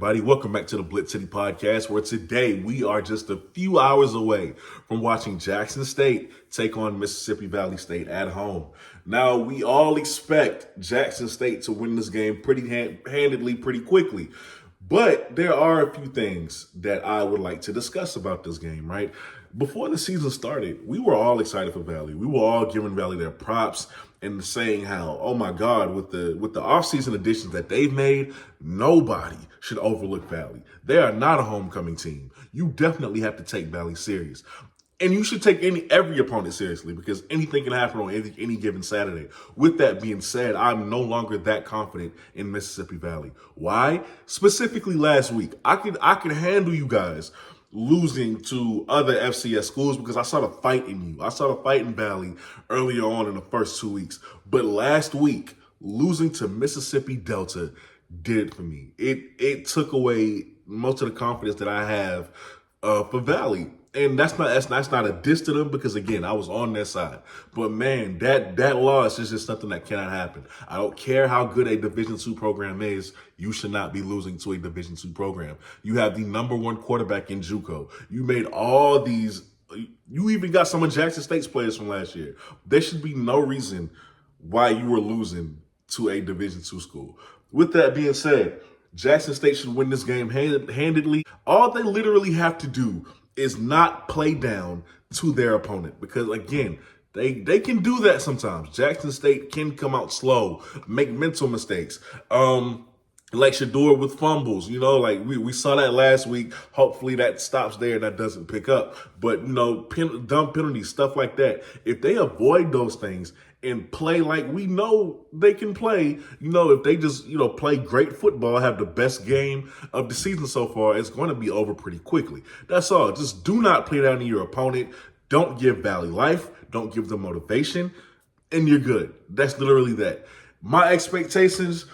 everybody? Welcome back to the BlitzCity Podcast, where today we are just a few hours away from watching Jackson State take on Mississippi Valley State at home. Now, we all expect Jackson State to win this game pretty handedly, pretty quickly. But there are a few things that I would like to discuss about this game, right? Before the season started, we were all excited for Valley. We were all giving Valley their props and saying how, oh my God, with the offseason additions that they've made, nobody should overlook Valley. They are not a homecoming team. You definitely have to take Valley serious. And you should take every opponent seriously because anything can happen on any given Saturday. With that being said, I'm no longer that confident in Mississippi Valley. Why? Specifically last week, I could handle you guys losing to other FCS schools because I saw the fight in you. I saw the fight in Valley earlier on in the first 2 weeks. But last week, losing to Mississippi Delta did it for me. It took away most of the confidence that I have for Valley. And that's not a diss to them because, again, I was on their side. But, man, that loss is just something that cannot happen. I don't care how good a Division II program is. You should not be losing to a Division II program. You have the number one quarterback in JUCO. You made all these – you even got some of Jackson State's players from last year. There should be no reason why you were losing to a Division II school. With that being said, Jackson State should win this game handedly. All they literally have to do is not play down to their opponent because, again, they can do that sometimes. Jackson State can come out slow, make mental mistakes. Like Shador with fumbles, like we saw that last week. Hopefully that stops there and that doesn't pick up. But, dumb penalties, stuff like that. If they avoid those things and play like we know they can play, if they just, play great football, have the best game of the season so far, it's going to be over pretty quickly. That's all. Just do not play down to your opponent. Don't give Valley life. Don't give them motivation. And you're good. That's literally that. My expectations,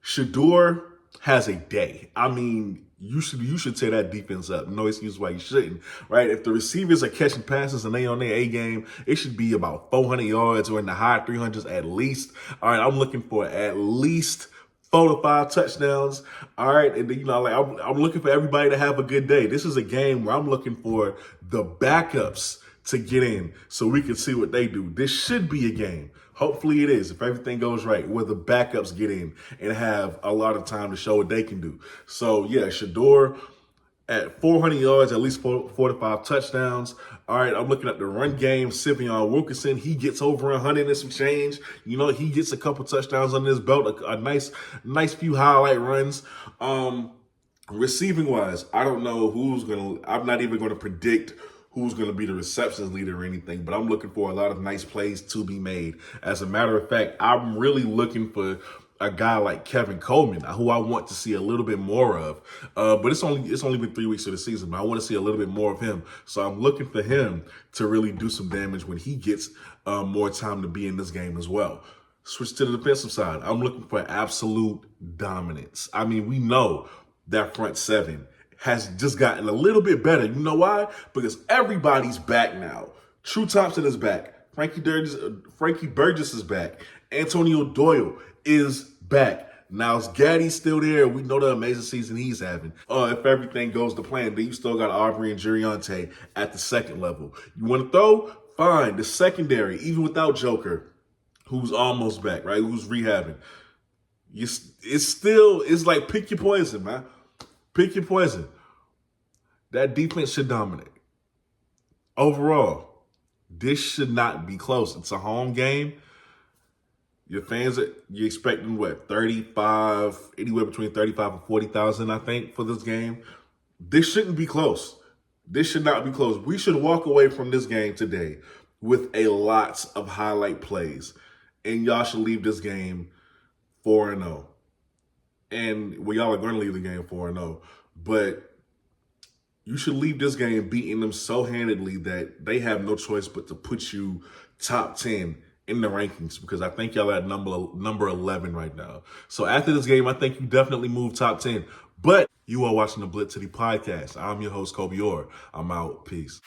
Shador has a day. I mean, you should tear that defense up. No excuse why you shouldn't, right? If the receivers are catching passes and they on their A game, it should be about 400 yards or in the high 300s at least. All right, I'm looking for at least 4 to 5 touchdowns. All right, and then, I'm looking for everybody to have a good day. This is a game where I'm looking for the backups to get in so we can see what they do. This should be a game. Hopefully it is, if everything goes right, where the backups get in and have a lot of time to show what they can do. So, yeah, Shador at 400 yards, at least 4 to 5 touchdowns. All right, I'm looking at the run game. Sivion Wilkinson, he gets over 100 and some change. He gets a couple touchdowns under his belt, a nice few highlight runs. Receiving-wise, I don't know I'm not even going to predict who's going to be the receptions leader or anything, but I'm looking for a lot of nice plays to be made. As a matter of fact, I'm really looking for a guy like Kevin Coleman, who I want to see a little bit more of. But it's only been 3 weeks of the season, but I want to see a little bit more of him. So I'm looking for him to really do some damage when he gets more time to be in this game as well. Switch to the defensive side. I'm looking for absolute dominance. I mean, we know that front seven has just gotten a little bit better. You know why? Because everybody's back now. True Thompson is back. Frankie Burgess is back. Antonio Doyle is back. Now, Gaddy's still there. We know the amazing season he's having. If everything goes to plan, then you still got Aubrey and Juriante at the second level. You want to throw? Fine. The secondary, even without Joker, who's almost back, right? Who's rehabbing. It's like pick your poison, man. Pick your poison. That defense should dominate. Overall, this should not be close. It's a home game. Your fans, you're expecting what, 35, anywhere between 35 and 40,000, I think, for this game. This shouldn't be close. This should not be close. We should walk away from this game today with a lot of highlight plays. And y'all should leave this game 4-0. And y'all are going to leave the game 4-0. But you should leave this game beating them so handedly that they have no choice but to put you top 10 in the rankings, because I think y'all at number 11 right now. So after this game, I think you definitely move top 10. But you are watching the BlitzCity Podcast. I'm your host, Kobe Orr. I'm out. Peace.